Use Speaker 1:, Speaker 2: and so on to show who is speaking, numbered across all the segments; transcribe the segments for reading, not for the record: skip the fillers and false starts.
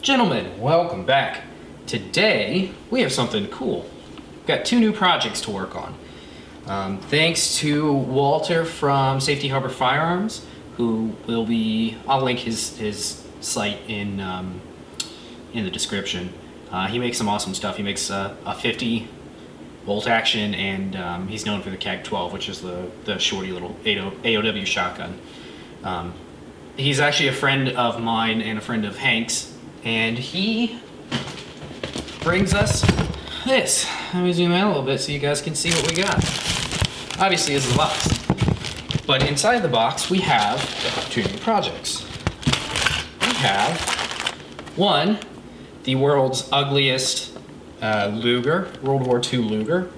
Speaker 1: Gentlemen, welcome back. Today, we have something cool. We've got two new projects to work on. Thanks to Walter from Safety Harbor Firearms, who will be, I'll link his site in the description. He makes some awesome stuff. He makes a 50 bolt action, and he's known for the CAG 12, which is the shorty little AOW shotgun. He's actually a friend of mine and a friend of Hank's, and he brings us this. Let me zoom out a little bit so you guys can see what we got. Obviously, this is a box, but inside the box we have two new projects. We have one, the world's ugliest Luger, World War II Luger.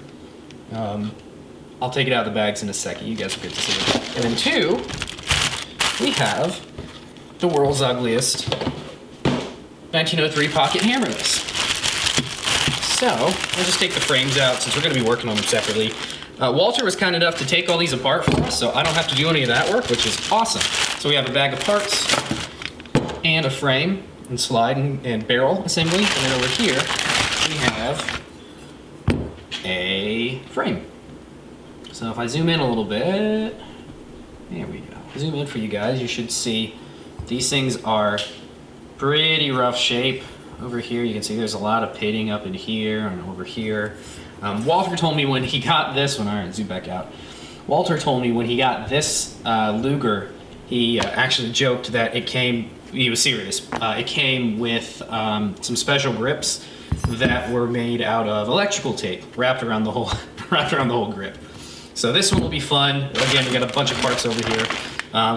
Speaker 1: I'll take it out of the bags in a second. You guys will get to see it. And then two, we have the world's ugliest 1903 Pocket Hammerless. So, I'll just take the frames out since we're going to be working on them separately. Walter was kind enough to take all these apart for us, so I don't have to do any of that work, which is awesome. So we have a bag of parts and a frame and slide and barrel assembly, and then over here we have a frame. So if I zoom in a little bit, there we go. Zoom in for you guys, you should see these things are pretty rough shape. Over here you can see there's a lot of pitting up in here and over here. Walter told me when he got this one, alright, zoom back out. Walter told me when he got this Luger, he actually joked that it came, he was serious, it came with some special grips that were made out of electrical tape wrapped around the whole grip. So this one will be fun. Again, we got a bunch of parts over here.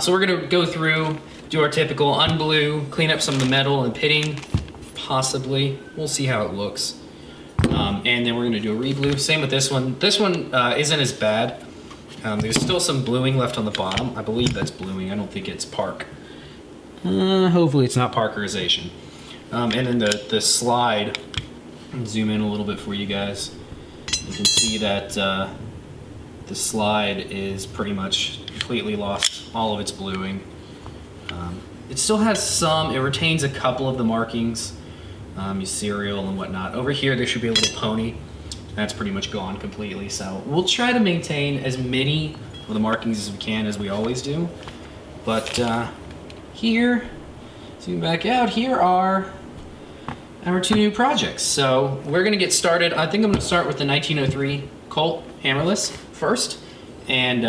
Speaker 1: So we're gonna go through, do our typical unblue, clean up some of the metal and pitting, possibly. We'll see how it looks. And then we're gonna do a re-blue. Same with this one. This one isn't as bad. There's still some bluing left on the bottom. I believe that's bluing. I don't think it's park. Hopefully it's not parkerization. And then the slide, zoom in a little bit for you guys. You can see that the slide is pretty much completely lost all of its bluing. It still has some, it retains a couple of the markings, your serial and whatnot. Over here there should be a little pony. That's pretty much gone completely. So we'll try to maintain as many of the markings as we can, as we always do. But here, zoom back out, here are our two new projects. So we're gonna get started. I think I'm gonna start with the 1903 Colt Hammerless first. And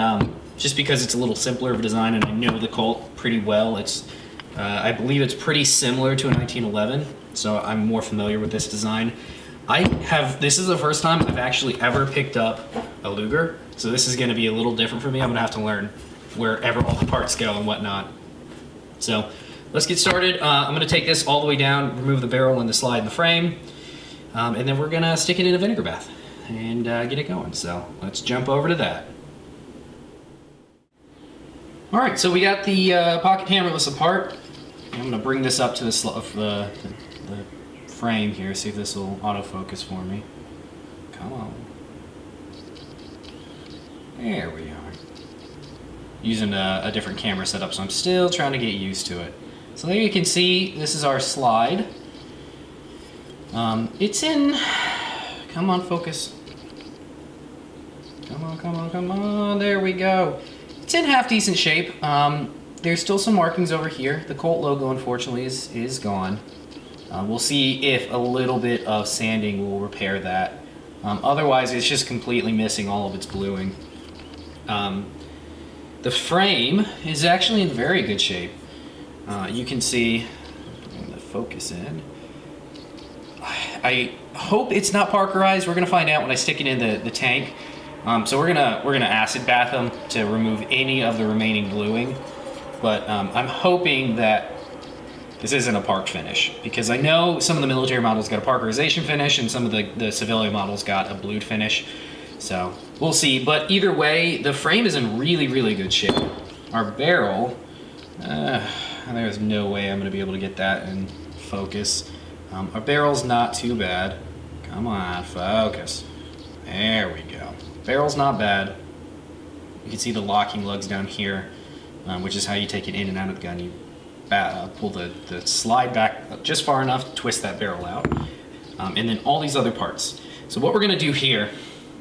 Speaker 1: just because it's a little simpler of a design and I know the Colt pretty well, it's I believe it's pretty similar to a 1911, so I'm more familiar with this design. This is the first time I've actually ever picked up a Luger, so this is gonna be a little different for me. I'm gonna have to learn wherever all the parts go and whatnot. So let's get started. I'm gonna take this all the way down, remove the barrel and the slide and the frame, and then we're gonna stick it in a vinegar bath and get it going. So let's jump over to that. All right, so we got the Pocket Hammerless apart. I'm gonna bring this up to the frame here, see if this will autofocus for me. Come on. There we are. Using a different camera setup, so I'm still trying to get used to it. So there you can see, this is our slide. It's in, come on, focus. Come on, come on, come on, there we go. It's in half decent shape. There's still some markings over here. The Colt logo, unfortunately, is gone. We'll see if a little bit of sanding will repair that. Otherwise, it's just completely missing all of its bluing. The frame is actually in very good shape. You can see, I'm gonna focus in. I hope it's not parkerized. We're gonna find out when I stick it in the tank. So we're gonna acid bath them to remove any of the remaining bluing, but I'm hoping that this isn't a parked finish, because I know some of the military models got a parkerization finish and some of the civilian models got a blued finish. So we'll see, but either way, the frame is in really, really good shape. Our barrel, there's no way I'm gonna be able to get that in focus. Our barrel's not too bad. Come on, focus. There we go. Barrel's not bad. You can see the locking lugs down here, which is how you take it in and out of the gun. You the slide back just far enough to twist that barrel out, and then all these other parts. So what we're gonna do here,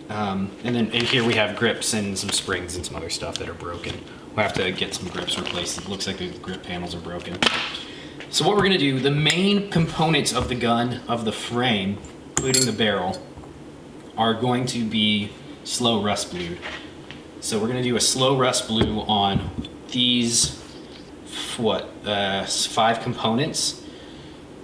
Speaker 1: and here we have grips and some springs and some other stuff that are broken. We'll have to get some grips replaced. It looks like the grip panels are broken. So what we're gonna do, the main components of the gun, of the frame, including the barrel, are going to be slow rust blued. So we're gonna do a slow rust blue on these, 5 components,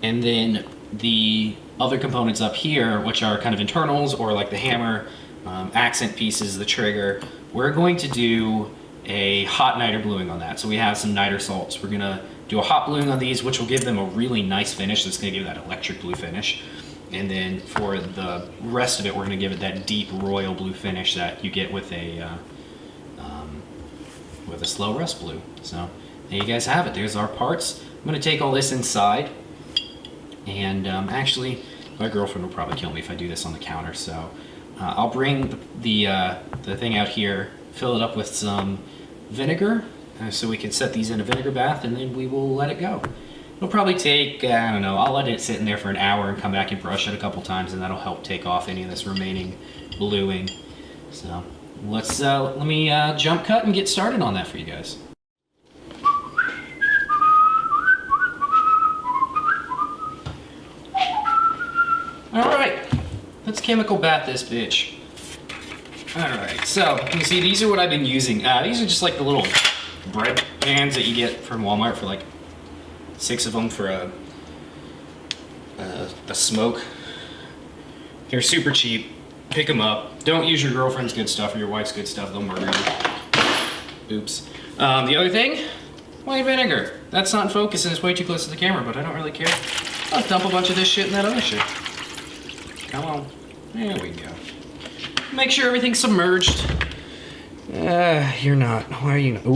Speaker 1: and then the other components up here, which are kind of internals, or like the hammer, accent pieces, the trigger, we're going to do a hot niter bluing on that. So we have some niter salts. We're gonna do a hot bluing on these, which will give them a really nice finish. That's gonna give that electric blue finish. And then for the rest of it, we're gonna give it that deep royal blue finish that you get with a slow rust blue. So there you guys have it. There's our parts. I'm gonna take all this inside, and actually, my girlfriend will probably kill me if I do this on the counter. So I'll bring the thing out here, fill it up with some vinegar, so we can set these in a vinegar bath, and then we will let it go. It'll probably take, I don't know, I'll let it sit in there for an hour and come back and brush it a couple times, and that'll help take off any of this remaining bluing. So let me jump cut and get started on that for you guys. Alright, let's chemical bath this bitch. Alright, so you can see these are what I've been using. These are just like the little bread pans that you get from Walmart for like 6 of them for the smoke. They're super cheap. Pick them up. Don't use your girlfriend's good stuff or your wife's good stuff. They'll murder you. Oops. The other thing, white vinegar. That's not in focus and it's way too close to the camera, but I don't really care. I'll dump a bunch of this shit in that other shit. Come on. There we go. Make sure everything's submerged. You're not. Why are you not?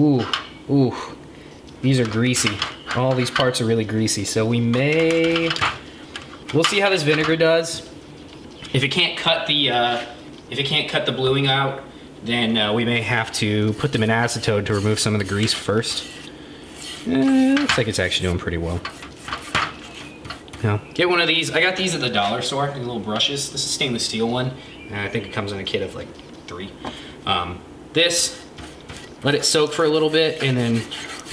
Speaker 1: Ooh. These are greasy. All these parts are really greasy, so we'll see how this vinegar does. If it can't cut the bluing out, then we may have to put them in acetone to remove some of the grease first. Looks like it's actually doing pretty well. Now, get one of these. I got these at the dollar store, these little brushes. This is a stainless steel one, and I think it comes in a kit of like 3. Let it soak for a little bit, and then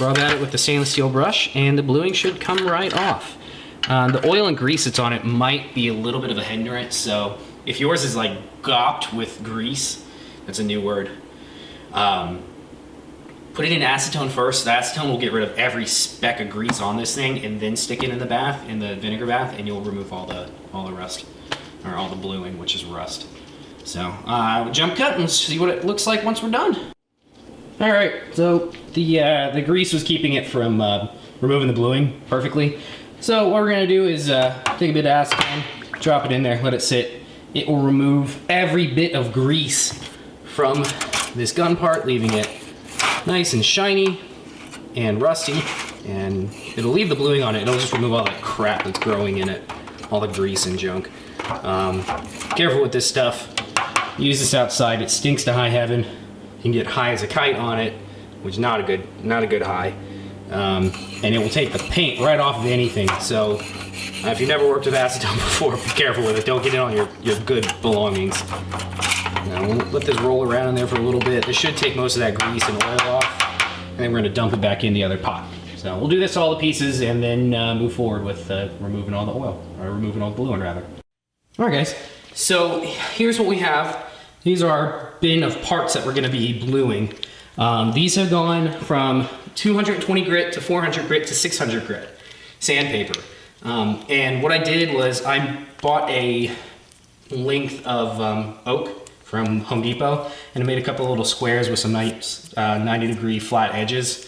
Speaker 1: rub at it with the stainless steel brush, and the bluing should come right off. The oil and grease that's on it might be a little bit of a hindrance, so if yours is like gopped with grease, that's a new word, put it in acetone first. The acetone will get rid of every speck of grease on this thing, and then stick it in the bath, in the vinegar bath, and you'll remove all the rust, or all the bluing, which is rust. So jump cut and see what it looks like once we're done. All right, so the grease was keeping it from removing the bluing perfectly. So what we're gonna do is take a bit of acetone, drop it in there, let it sit. It will remove every bit of grease from this gun part, leaving it nice and shiny and rusty, and it'll leave the bluing on it. It'll just remove all that crap that's growing in it, all the grease and junk. Careful with this stuff. Use this outside. It stinks to high heaven. You can get high as a kite on it, which is not a good high. And it will take the paint right off of anything. So if you've never worked with acetone before, be careful with it. Don't get it on your good belongings. Now we'll let this roll around in there for a little bit. This should take most of that grease and oil off, and then we're gonna dump it back in the other pot. So we'll do this to all the pieces and then move forward with removing all the oil, or removing all the bluing rather. All right guys, so here's what we have. These are our bin of parts that we're gonna be bluing. These have gone from 220 grit to 400 grit to 600 grit sandpaper. And what I did was I bought a length of oak from Home Depot, and I made a couple little squares with some nice 90-degree flat edges.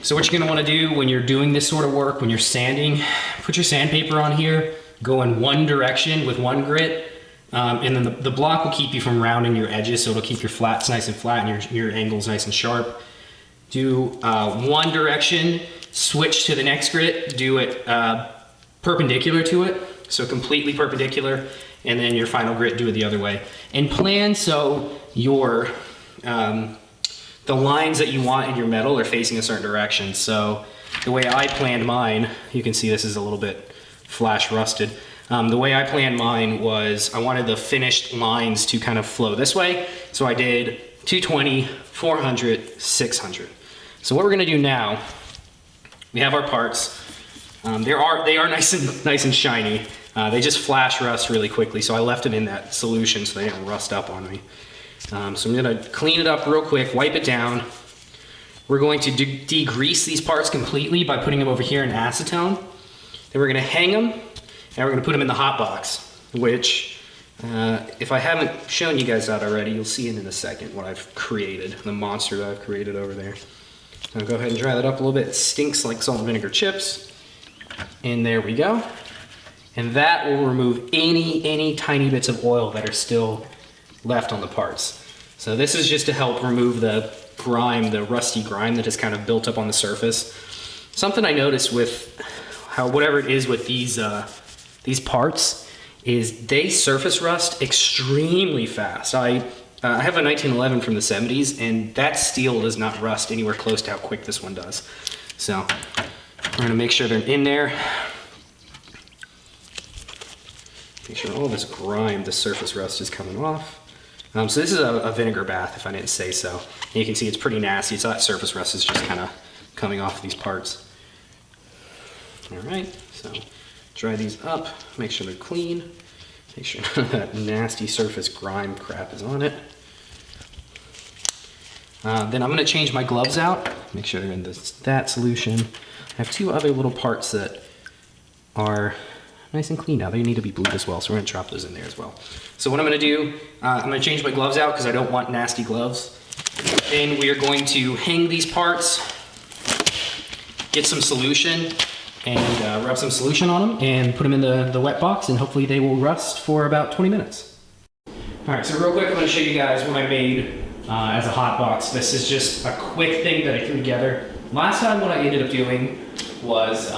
Speaker 1: So what you're gonna wanna do when you're doing this sort of work, when you're sanding, put your sandpaper on here, go in one direction with one grit, and then the block will keep you from rounding your edges, so it'll keep your flats nice and flat and your angles nice and sharp. Do one direction, switch to the next grit, do it perpendicular to it, so completely perpendicular, and then your final grit, do it the other way. And plan so the lines that you want in your metal are facing a certain direction. So the way I planned mine, you can see this is a little bit flash rusted. The way I planned mine was I wanted the finished lines to kind of flow this way. So I did 220, 400, 600. So what we're gonna do now, we have our parts. They are nice and shiny. They just flash rust really quickly, so I left them in that solution so they didn't rust up on me. So I'm gonna clean it up real quick, wipe it down. We're going to degrease these parts completely by putting them over here in acetone. Then we're gonna hang them, and we're gonna put them in the hot box, which, if I haven't shown you guys that already, you'll see it in a second, what I've created, the monster that I've created over there. So I'll go ahead and dry that up a little bit. It stinks like salt and vinegar chips. And there we go. And that will remove any tiny bits of oil that are still left on the parts. So this is just to help remove the grime, the rusty grime that has kind of built up on the surface. Something I noticed with whatever it is with these parts is they surface rust extremely fast. I have a 1911 from the 70s, and that steel does not rust anywhere close to how quick this one does. So we're gonna make sure they're in there. Make sure all this grime, the surface rust is coming off. So this is a vinegar bath, if I didn't say so. And you can see it's pretty nasty, so that surface rust is just kind of coming off these parts. All right, so dry these up, make sure they're clean. Make sure none of that nasty surface grime crap is on it. Then I'm gonna change my gloves out, make sure they're in that solution. I have two other little parts that are nice and clean now. They need to be blued as well, so we're gonna drop those in there as well. So what I'm gonna do, I'm gonna change my gloves out because I don't want nasty gloves. Then we are going to hang these parts, get some solution, and rub some solution on them and put them in the wet box, and hopefully they will rust for about 20 minutes. All right, so real quick, I'm gonna show you guys what I made as a hot box. This is just a quick thing that I threw together. Last time what I ended up doing was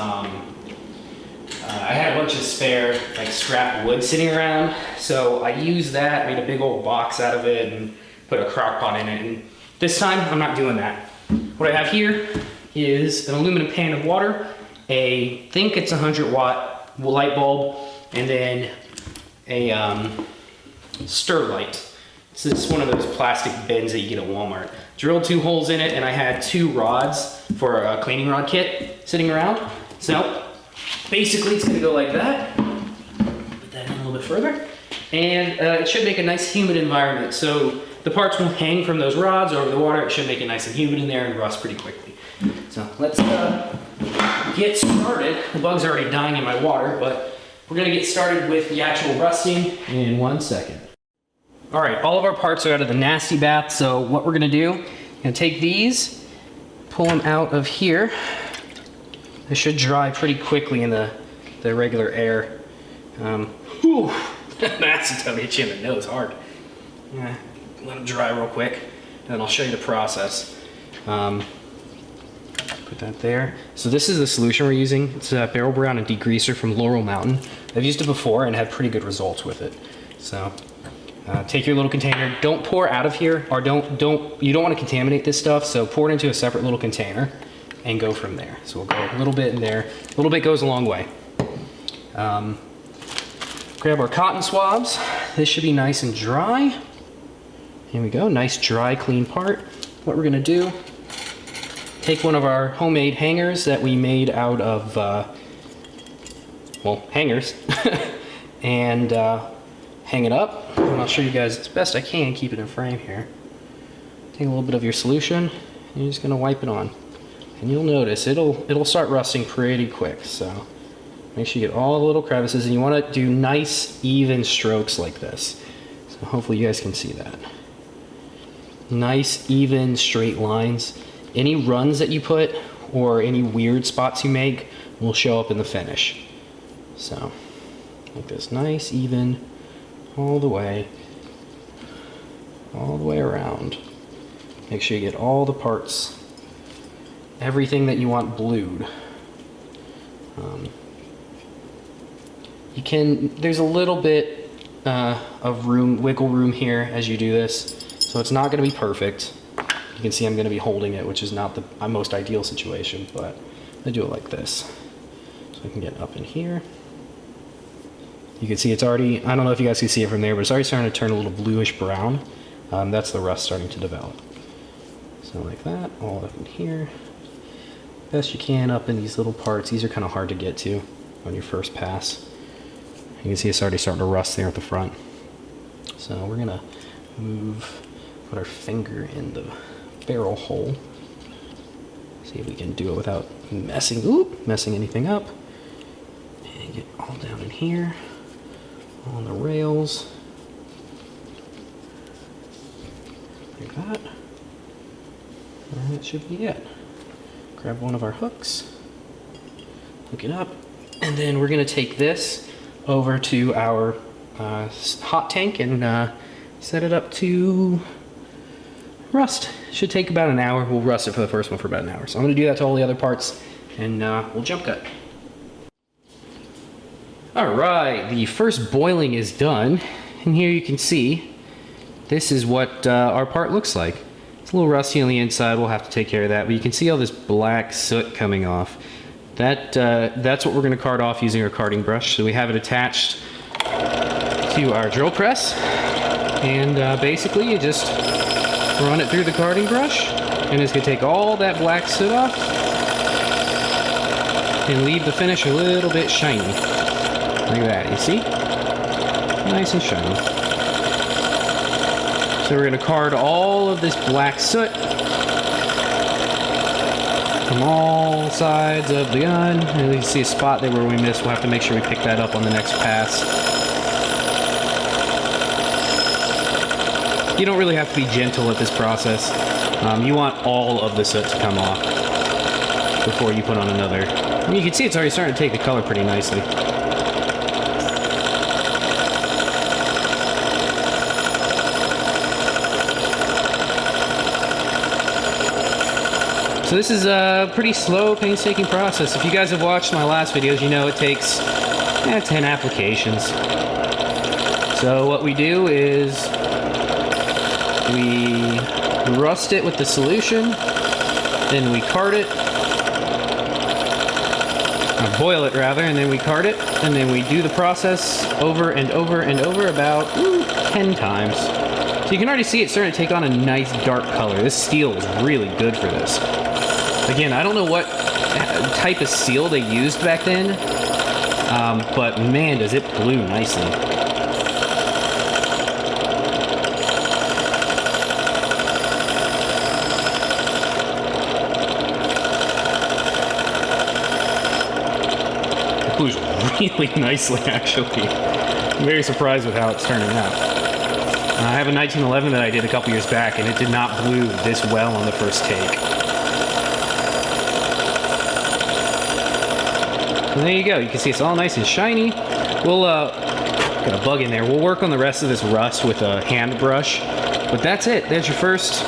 Speaker 1: I had a bunch of spare like scrap wood sitting around, so I used that, made a big old box out of it, and put a crock pot in it. And this time I'm not doing that. What I have here is an aluminum pan of water, I think it's a 100-watt light bulb, and then a stir light. This is one of those plastic bins that you get at Walmart. Drilled 2 holes in it, and I had 2 rods for a cleaning rod kit sitting around. So basically it's gonna go like that. Put that in a little bit further. And it should make a nice humid environment. So the parts will hang from those rods over the water. It should make it nice and humid in there and rust pretty quickly. So let's get started. The bugs are already dying in my water, but we're gonna get started with the actual rusting in 1 second. All right, all of our parts are out of the nasty bath, so what we're gonna do, I'm gonna take these, pull them out of here. They should dry pretty quickly in the regular air. Whew, acetone hit you in the nose hard. Yeah, let them dry real quick, and then I'll show you the process. Put that there. So this is the solution we're using. It's a barrel brown and degreaser from Laurel Mountain. I've used it before and had pretty good results with it. So take your little container. Don't pour out of here, or you don't want to contaminate this stuff. So pour it into a separate little container and go from there. So we'll go a little bit in there. A little bit goes a long way. Grab our cotton swabs. This should be nice and dry. Here we go. Nice, dry, clean part. What we're gonna do, take one of our homemade hangers that we made out of, well, hangers, and hang it up. And I'll show you guys as best I can, keep it in frame here. Take a little bit of your solution, and you're just gonna wipe it on. And you'll notice it'll start rusting pretty quick, so make sure you get all the little crevices, and you wanna do nice, even strokes like this. So hopefully you guys can see that. Nice, even, straight lines. Any runs that you put or any weird spots you make will show up in the finish. So, like this, nice, even, all the way around. Make sure you get all the parts, everything that you want blued. There's a little bit of wiggle room here as you do this, so it's not going to be perfect. You can see I'm going to be holding it, which is not the most ideal situation, but I do it like this. So I can get up in here. You can see it's already, I don't know if you guys can see it from there, but it's already starting to turn a little bluish brown. That's the rust starting to develop. So like that, all up in here. Best you can up in these little parts. These are kind of hard to get to on your first pass. You can see it's already starting to rust there at the front. So we're gonna put our finger in the barrel hole. See if we can do it without messing anything up. And get all down in here, on the rails. Like that. And that should be it. Grab one of our hooks, hook it up, and then we're gonna take this over to our hot tank and set it up to rust. Should take about an hour. We'll rust it for the first one for about an hour. So I'm gonna do that to all the other parts, and we'll jump cut. All right, the first boiling is done, and here you can see this is what our part looks like. It's a little rusty on the inside. We'll have to take care of that, but you can see all this black soot coming off. That's what we're going to card off using our carding brush. So we have it attached to our drill press, and basically you just run it through the carding brush, and it's going to take all that black soot off and leave the finish a little bit shiny. Like that, you see? Nice and shiny. So we're going to card all of this black soot from all sides of the gun. And you see a spot there where we missed. We'll have to make sure we pick that up on the next pass. You don't really have to be gentle at this process. You want all of the soot to come off before you put on another. And you can see it's already starting to take the color pretty nicely. So this is a pretty slow, painstaking process. If you guys have watched my last videos, you know it takes 10 applications. So what we do is we rust it with the solution, then we card it, or boil it rather, and then we card it, and then we do the process over and over and over about 10 times. So you can already see it starting to take on a nice dark color. This steel is really good for this. Again, I don't know what type of steel they used back then, but man, does it blue nicely. It blues really nicely, actually. I'm very surprised with how it's turning out. I have a 1911 that I did a couple years back, and it did not blue this well on the first take. And there you go. You can see it's all nice and shiny. We'll, got a bug in there. We'll work on the rest of this rust with a hand brush. But that's it. There's your first,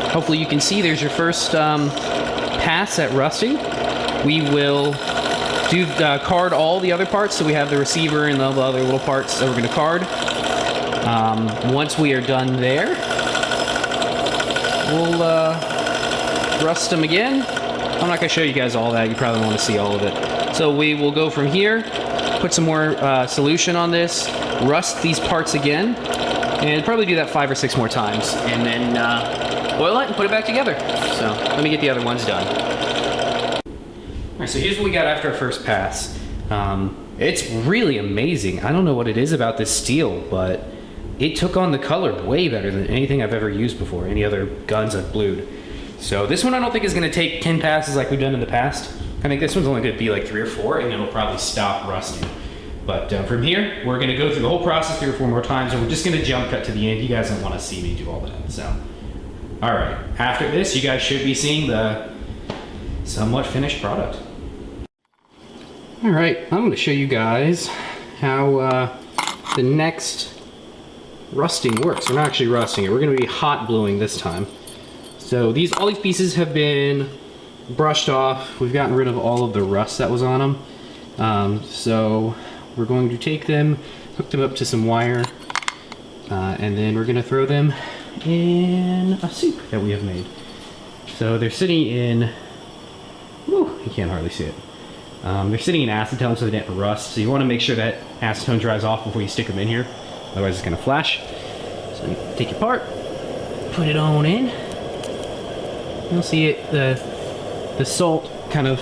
Speaker 1: hopefully you can see, there's your first pass at rusting. We will do card all the other parts. So we have the receiver and all the other little parts that we're going to card. Once we are done there, we'll rust them again. I'm not going to show you guys all that. You probably want to see all of it. So we will go from here, put some more solution on this, rust these parts again, and probably do that 5 or 6 more times, and then boil it and put it back together. So let me get the other ones done. All right, so here's what we got after our first pass. It's really amazing. I don't know what it is about this steel, but it took on the color way better than anything I've ever used before, any other guns I've blued. So this one I don't think is going to take 10 passes like we've done in the past. I think this one's only going to be like 3 or 4, and it'll probably stop rusting. But from here, we're going to go through the whole process 3 or 4 more times, and we're just going to jump cut to the end. You guys don't want to see me do all that. So, all right. After this, you guys should be seeing the somewhat finished product. All right, I'm going to show you guys how the next rusting works. We're not actually rusting it. We're going to be hot bluing this time. So all these pieces have been brushed off. We've gotten rid of all of the rust that was on them. So we're going to take them, hook them up to some wire, and then we're going to throw them in a soup that we have made. So they're sitting in
Speaker 2: Whew, you can't hardly see it. They're sitting in acetone so they didn't rust, so you want to make sure that acetone dries off before you stick them in here, otherwise it's going to flash. So you take your part, put it on in. You'll see it, the salt kind of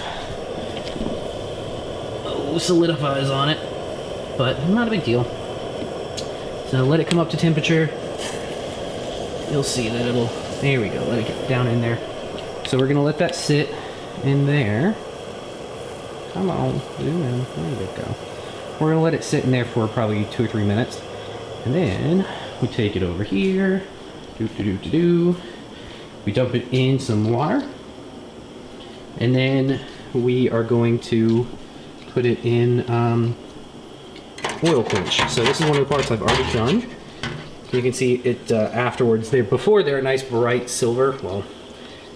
Speaker 2: solidifies on it, but not a big deal. So let it come up to temperature. You'll see that it'll, there we go, let it get down in there. So we're gonna let that sit in there. Come on, zoom in, there you go. We're gonna let it sit in there for probably 2 or 3 minutes. And then we take it over here, we dump it in some water. And then we are going to put it in oil quench. So this is one of the parts I've already done. You can see it afterwards. Before they're a nice bright silver, well,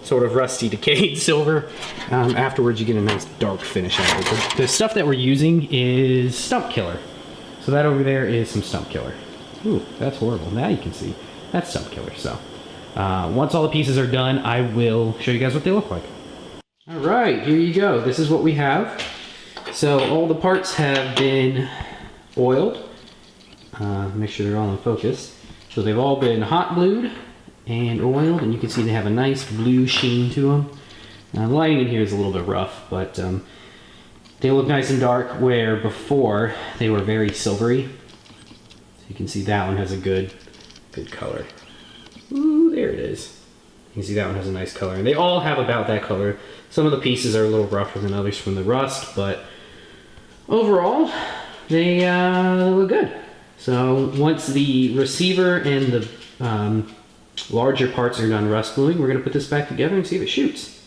Speaker 2: sort of rusty decayed silver. Afterwards you get a nice dark finish out of it. The stuff that we're using is stump killer. So that over there is some stump killer. Ooh, that's horrible. Now you can see. That's stump killer. So once all the pieces are done, I will show you guys what they look like. All right, here you go. This is what we have. So all the parts have been oiled. Make sure they're all in focus. So they've all been hot glued and oiled, and you can see they have a nice blue sheen to them. The lighting in here is a little bit rough, but they look nice and dark, where before they were very silvery. So you can see that one has a good color. Ooh, there it is. You can see that one has a nice color, and they all have about that color. Some of the pieces are a little rougher than others from the rust, but overall, they look good. So once the receiver and the larger parts are done rust gluing, we're going to put this back together and see if it shoots.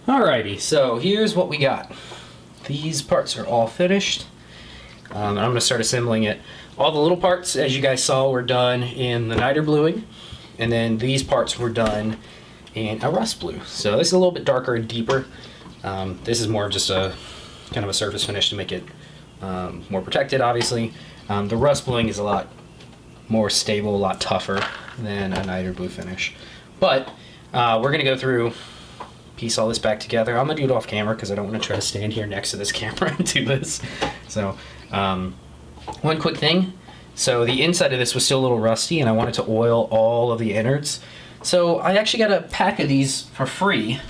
Speaker 2: Alrighty, so here's what we got. These parts are all finished. I'm going to start assembling it. All the little parts, as you guys saw, were done in the Niter bluing, and then these parts were done in a rust blue. So this is a little bit darker and deeper. This is more of just a kind of a surface finish to make it more protected, obviously. The rust bluing is a lot more stable, a lot tougher than a Niter blue finish. But we're gonna go through, piece all this back together. I'm gonna do it off camera because I don't want to try to stand here next to this camera and do this. So one quick thing. So the inside of this was still a little rusty, and I wanted to oil all of the innards. So I actually got a pack of these for free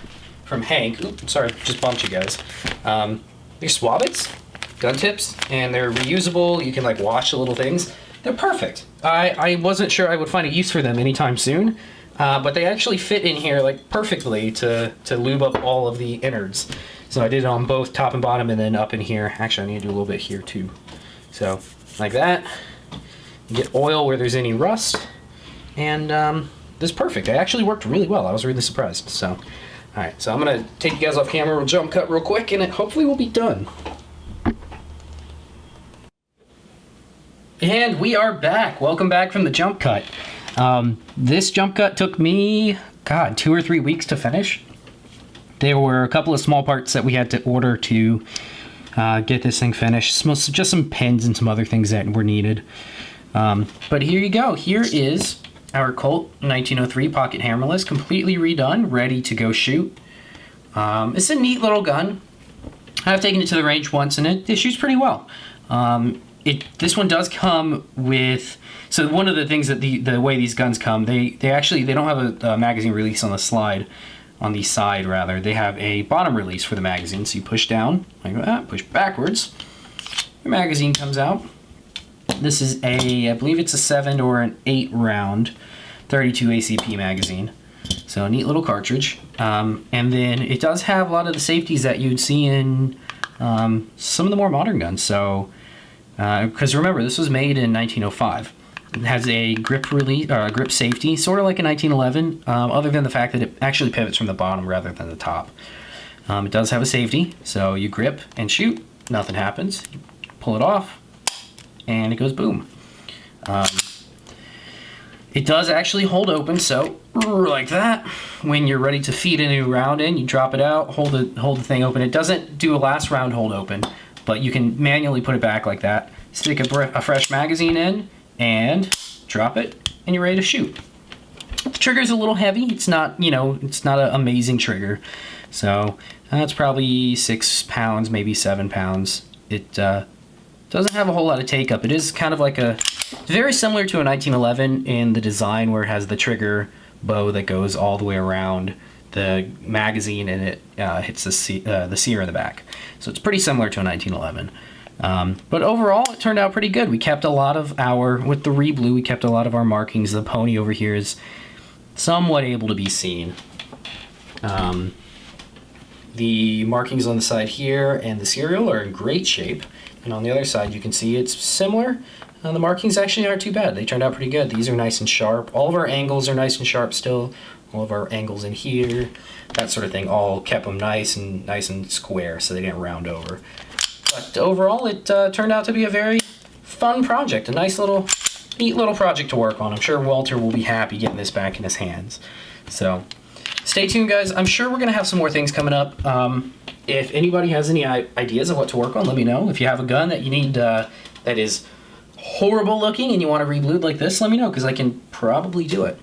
Speaker 2: from Hank. Oops, sorry, just bumped you guys. They're Swabbits, gun tips, and they're reusable. You can like wash the little things. They're perfect. I wasn't sure I would find a use for them anytime soon, but they actually fit in here like perfectly to lube up all of the innards. So I did it on both top and bottom, and then up in here. Actually, I need to do a little bit here too. So like that. Get oil where there's any rust, and this is perfect. It actually worked really well. I was really surprised. So, all right. So I'm gonna take you guys off camera. We'll jump cut real quick, and it hopefully will be done. And we are back. Welcome back from the jump cut. This jump cut took me, 2 or 3 weeks to finish. There were a couple of small parts that we had to order to get this thing finished. Just some pins and some other things that were needed. But here you go. Here is our Colt 1903 Pocket Hammerless, completely redone, ready to go shoot. It's a neat little gun. I've taken it to the range once, and it shoots pretty well. This one does come with, so one of the things that the way these guns come, they don't have a magazine release on the side rather. They have a bottom release for the magazine. So you push down like that, push backwards, your magazine comes out. This is I believe it's a 7 or an 8 round 32 ACP magazine. So a neat little cartridge. And then it does have a lot of the safeties that you'd see in some of the more modern guns. So, because remember, this was made in 1905. It has a grip release, or a grip safety, sort of like a 1911, other than the fact that it actually pivots from the bottom rather than the top. It does have a safety, so you grip and shoot, nothing happens. You pull it off, and it goes boom. It does actually hold open, so like that. When you're ready to feed a new round in, you drop it out, hold the thing open. It doesn't do a last round hold open, but you can manually put it back like that. Stick a fresh magazine in, and drop it, and you're ready to shoot. The trigger's a little heavy. It's not, it's not an amazing trigger. So that's probably 6 pounds, maybe 7 pounds. It doesn't have a whole lot of take up. It is kind of like very similar to a 1911 in the design, where it has the trigger bow that goes all the way around the magazine, and it hits the sear in the back. So it's pretty similar to a 1911. But overall, it turned out pretty good. We kept a lot of with the re-blue, we kept a lot of our markings. The pony over here is somewhat able to be seen. The markings on the side here and the serial are in great shape. And on the other side, you can see it's similar. The markings actually aren't too bad. They turned out pretty good. These are nice and sharp. All of our angles are nice and sharp still. All of our angles in here, that sort of thing, all kept them nice and square, so they didn't round over. But overall, it turned out to be a very fun project, a nice little, neat little project to work on. I'm sure Walter will be happy getting this back in his hands. So stay tuned, guys. I'm sure we're going to have some more things coming up. If anybody has any ideas of what to work on, let me know. If you have a gun that you need that is horrible looking and you want to re-blued like this, let me know, because I can probably do it.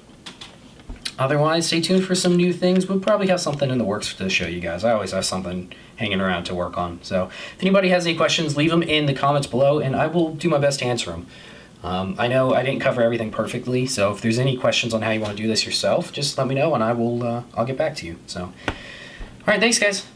Speaker 2: Otherwise, stay tuned for some new things. We'll probably have something in the works to show you guys. I always have something hanging around to work on. So if anybody has any questions, leave them in the comments below, and I will do my best to answer them. I know I didn't cover everything perfectly, so if there's any questions on how you want to do this yourself, just let me know, and I'll get back to you. So, all right, thanks, guys.